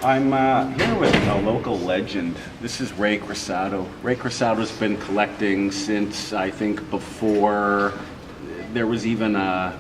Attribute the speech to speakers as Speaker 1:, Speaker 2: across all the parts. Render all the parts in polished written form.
Speaker 1: I'm here with a local legend. This is Ray Crosado. Ray Crosado's been collecting since I think before there was even an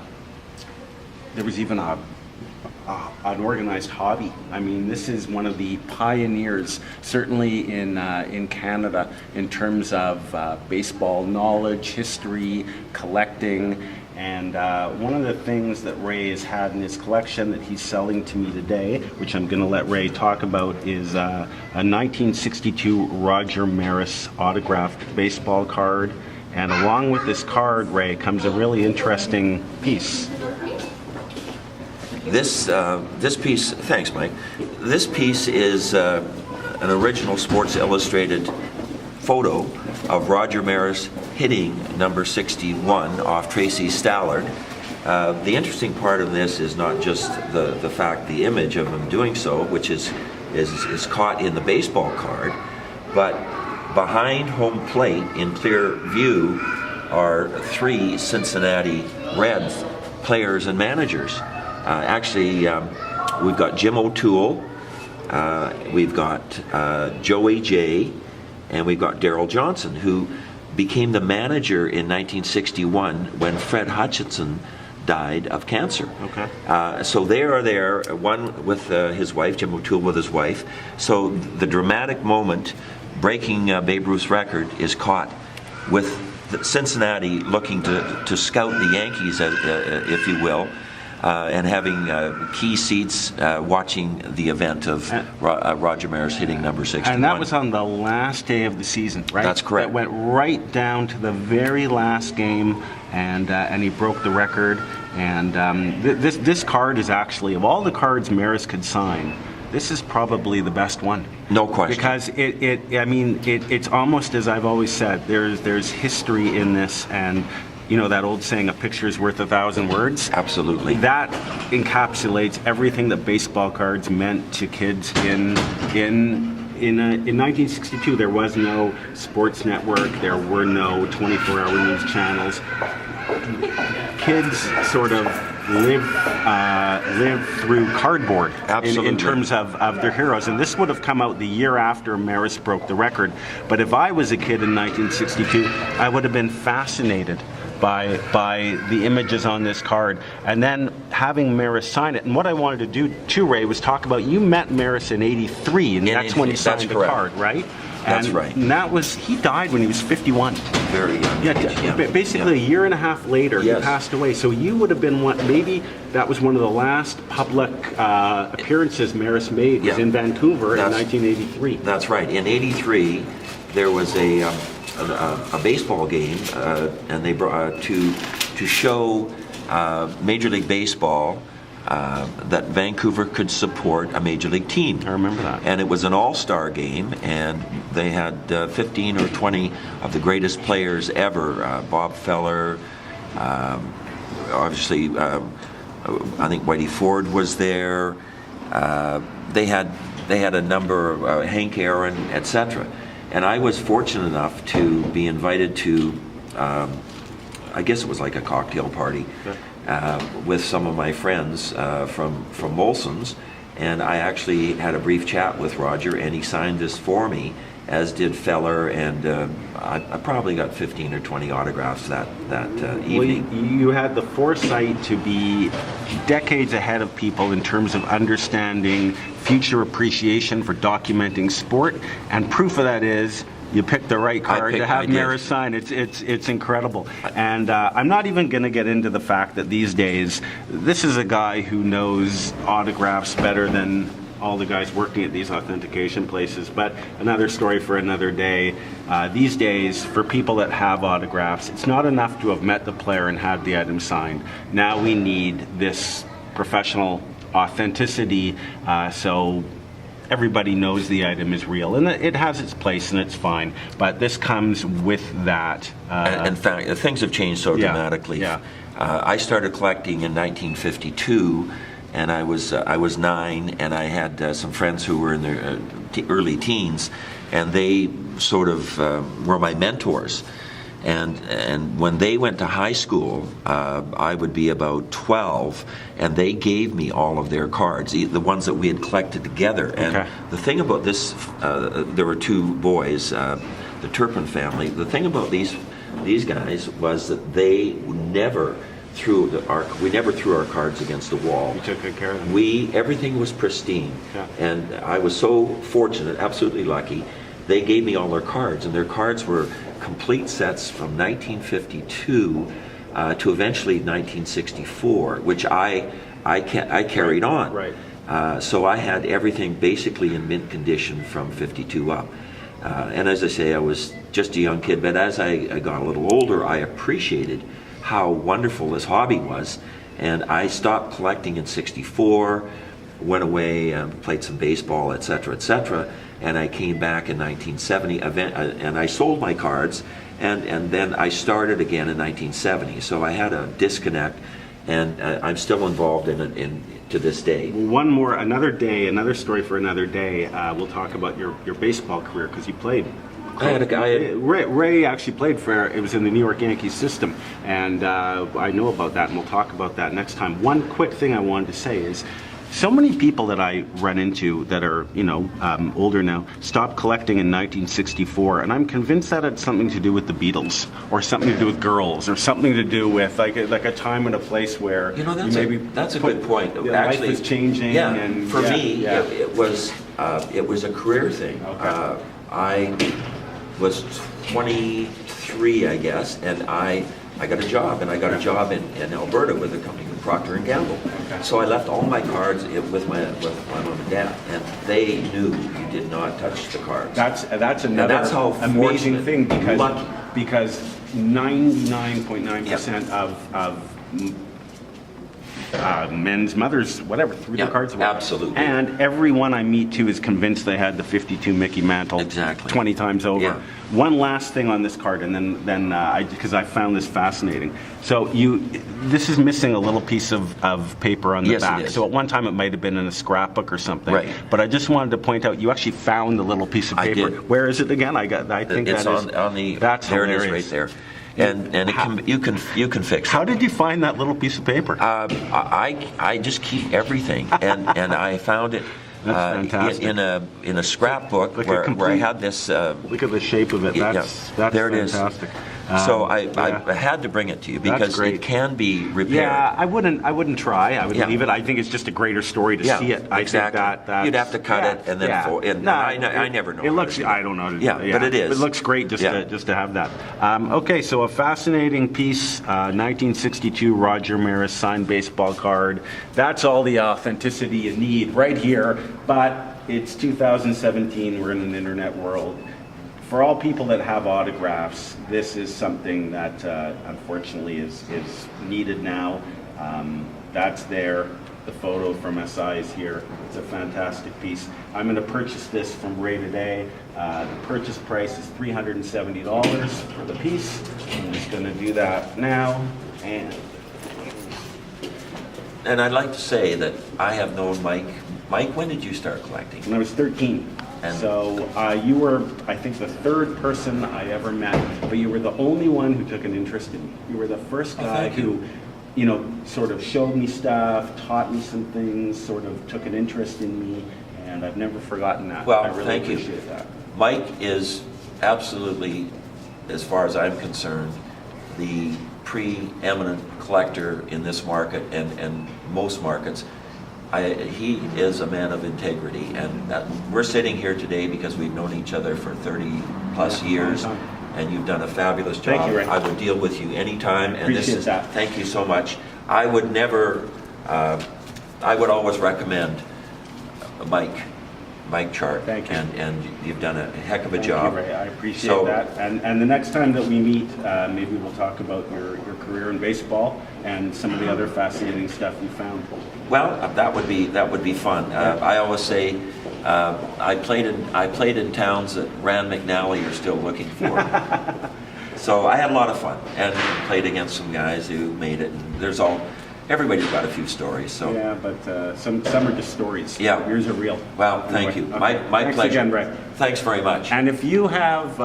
Speaker 1: organized hobby. I mean, this is one of the pioneers, certainly in Canada, in terms of baseball knowledge, history, collecting. And one of the things that Ray has had in his collection that he's selling to me today, which I'm going to let Ray talk about, is a 1962 Roger Maris autographed baseball card. And along with this card, Ray, comes a really interesting piece.
Speaker 2: This piece, thanks, Mike. This piece is an original Sports Illustrated photo of Roger Maris hitting number 61 off Tracy Stallard. The interesting part of this is not just the image of him doing so, which is caught in the baseball card, but behind home plate in clear view are three Cincinnati Reds players and managers. We've got Jim O'Toole, we've got Joey Jay, and we've got Darrell Johnson, who became the manager in 1961 when Fred Hutchinson died of cancer.
Speaker 1: Okay.
Speaker 2: So they are there, one with his wife, Jim O'Toole with his wife. So the dramatic moment breaking Babe Ruth's record is caught with Cincinnati looking to scout the Yankees, if you will, and having key seats watching the event of Roger Maris hitting number 61.
Speaker 1: And that was on the last day of the season, right?
Speaker 2: That's correct.
Speaker 1: That went right down to the very last game, and he broke the record. And this card is actually, of all the cards Maris could sign, this is probably the best one.
Speaker 2: No question.
Speaker 1: Because it's almost, as I've always said, there's history in this, and you know that old saying, a picture is worth 1,000 words?
Speaker 2: Absolutely.
Speaker 1: That encapsulates everything that baseball cards meant to kids in 1962. There was no sports network, there were no 24-hour news channels. Kids sort of live through cardboard in terms of their heroes. And this would have come out the year after Maris broke the record. But if I was a kid in 1962, I would have been fascinated by the images on this card, and then having Maris sign it. And what I wanted to do too, Ray, was talk about, you met Maris in '83, and that's when he signed the card, right?
Speaker 2: That's right.
Speaker 1: And he died when he was 51.
Speaker 2: Very young.
Speaker 1: Basically a year and a half later, he passed away. So you would have been maybe that was one of the last public appearances Maris made, was in Vancouver in 1983.
Speaker 2: That's right. In '83, there was a baseball game, and they brought to show Major League Baseball that Vancouver could support a Major League team.
Speaker 1: I remember that.
Speaker 2: And it was an all-star game, and they had 15 or 20 of the greatest players ever. Bob Feller, obviously, I think Whitey Ford was there. They had a number of Hank Aaron, etc. And I was fortunate enough to be invited to, I guess it was like a cocktail party, with some of my friends from Molson's, and I actually had a brief chat with Roger, and he signed this for me, as did Feller, and I probably got 15 or 20 autographs that evening.
Speaker 1: Well, you had the foresight to be decades ahead of people in terms of understanding future appreciation for documenting sport, and proof of that is you picked the right card to have Maris sign. It's incredible. And I'm not even going to get into the fact that these days, this is a guy who knows autographs better than all the guys working at these authentication places, but another story for another day. These days, for people that have autographs, it's not enough to have met the player and had the item signed. Now we need this professional authenticity, so everybody knows the item is real, and it has its place and it's fine, but this comes with that.
Speaker 2: In fact, things have changed so dramatically. I started collecting in 1952, and I was 9, and I had some friends who were in their early teens, and they sort of were my mentors. And when they went to high school, I would be about 12, and they gave me all of their cards, the ones that we had collected together. And
Speaker 1: Okay.
Speaker 2: the thing about this, there were two boys, the Turpin family. The thing about these guys was that they never we never threw our cards against the wall.
Speaker 1: You took good care of them.
Speaker 2: Everything was pristine,
Speaker 1: Yeah.
Speaker 2: and I was so fortunate, absolutely lucky. They gave me all their cards, and their cards were complete sets from 1952 to eventually 1964, which I carried on.
Speaker 1: Right.
Speaker 2: So I had everything basically in mint condition from 52 up. And as I say, I was just a young kid, but as I got a little older, I appreciated how wonderful this hobby was. And I stopped collecting in 64, went away, played some baseball, et cetera, and I came back in 1970, and I sold my cards, and then I started again in 1970. So I had a disconnect, and I'm still involved in it to this day.
Speaker 1: Another story for another day. We'll talk about your baseball career, because you played. Ray actually played it was in the New York Yankees system, and I know about that, and we'll talk about that next time. One quick thing I wanted to say is, so many people that I run into that are, older now, stopped collecting in 1964, and I'm convinced that it's something to do with the Beatles, or something to do with girls, or something to do with like a time and a place where
Speaker 2: that's a good point.
Speaker 1: Actually, life is changing.
Speaker 2: Yeah,
Speaker 1: and
Speaker 2: for me, it was a career thing.
Speaker 1: Okay.
Speaker 2: I was 23, I guess, and I got a job, and I got a job in Alberta with a company called Procter & Gamble.
Speaker 1: Okay.
Speaker 2: So I left all my cards with my mom and dad, and they knew you did not touch the cards.
Speaker 1: That's another amazing thing, because 99.9% of men's mothers, whatever, threw their cards away.
Speaker 2: Absolutely.
Speaker 1: And everyone I meet too is convinced they had the 52 Mickey Mantle
Speaker 2: Exactly.
Speaker 1: 20 times over.
Speaker 2: Yeah.
Speaker 1: One last thing on this card, and then because I found this fascinating. So this is missing a little piece of paper on the
Speaker 2: Yes,
Speaker 1: back.
Speaker 2: it is.
Speaker 1: So at one time it might have been in a scrapbook or something.
Speaker 2: Right.
Speaker 1: But I just wanted to point out, you actually found the little piece of
Speaker 2: I
Speaker 1: paper.
Speaker 2: did.
Speaker 1: Where is it again? I think
Speaker 2: It's
Speaker 1: that is
Speaker 2: on the.
Speaker 1: That's
Speaker 2: there
Speaker 1: hilarious.
Speaker 2: it is, right there. And you can fix it.
Speaker 1: How did you find that little piece of paper?
Speaker 2: I just keep everything, and I found it
Speaker 1: That's fantastic.
Speaker 2: in a scrapbook where I had this.
Speaker 1: Look at the shape of it. That's
Speaker 2: there it is.
Speaker 1: fantastic.
Speaker 2: So I had to bring it to you because it can be repaired.
Speaker 1: Yeah, I wouldn't try. I would
Speaker 2: Yeah.
Speaker 1: leave it. I think it's just a greater story to see it. I
Speaker 2: exactly.
Speaker 1: think that's,
Speaker 2: you'd have to cut it and then I never know.
Speaker 1: It
Speaker 2: how
Speaker 1: looks.
Speaker 2: to do
Speaker 1: I don't know.
Speaker 2: Yeah, but it is.
Speaker 1: It looks great just to have that. Okay, so a fascinating piece. 1962 Roger Maris signed baseball card. That's all the authenticity you need right here. But it's 2017. We're in an internet world. For all people that have autographs, this is something that unfortunately is needed now. That's there. The photo from SI is here. It's a fantastic piece. I'm going to purchase this from Ray today. The purchase price is $370 for the piece. I'm just going to do that now.
Speaker 2: And I'd like to say that I have known Mike. Mike, when did you start collecting?
Speaker 1: When I was 13.
Speaker 2: And
Speaker 1: so you were, I think, the third person I ever met, but you were the only one who took an interest in me. You were the first guy who, sort of showed me stuff, taught me some things, sort of took an interest in me, and I've never forgotten that.
Speaker 2: Well,
Speaker 1: I really
Speaker 2: thank you.
Speaker 1: appreciate that.
Speaker 2: Mike is absolutely, as far as I'm concerned, the preeminent collector in this market and most markets. He is a man of integrity, and we're sitting here today because we've known each other for 30 plus years, and you've done a fabulous job.
Speaker 1: Thank you, Ray.
Speaker 2: I would deal with you anytime, and
Speaker 1: Appreciate that.
Speaker 2: Thank you so much. I would never, I would always recommend Mike Chart.
Speaker 1: Thank you.
Speaker 2: And you've done a heck of a
Speaker 1: Thank
Speaker 2: job.
Speaker 1: you, Ray. I appreciate that. And the next time that we meet, maybe we'll talk about your career in baseball and some of the other fascinating stuff you found.
Speaker 2: Well, that would be fun. I always say I played in towns that Rand McNally are still looking for. So I had a lot of fun and played against some guys who made it. And everybody's got a few stories. So
Speaker 1: yeah, but some are just stories.
Speaker 2: Yeah,
Speaker 1: yours are real.
Speaker 2: Well, thank you.
Speaker 1: Okay.
Speaker 2: My
Speaker 1: Thanks
Speaker 2: pleasure.
Speaker 1: again, Ray.
Speaker 2: Thanks very much.
Speaker 1: And if you have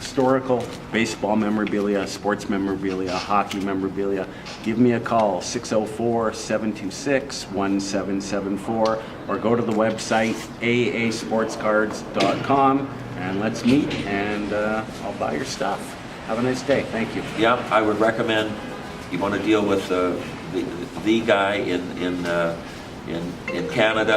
Speaker 1: historical baseball memorabilia, sports memorabilia, hockey memorabilia, give me a call, 604-726-1774, or go to the website aasportscards.com, and let's meet, and I'll buy your stuff. Have a nice day. Thank you.
Speaker 2: Yeah, I would recommend you want to deal with the guy in Canada.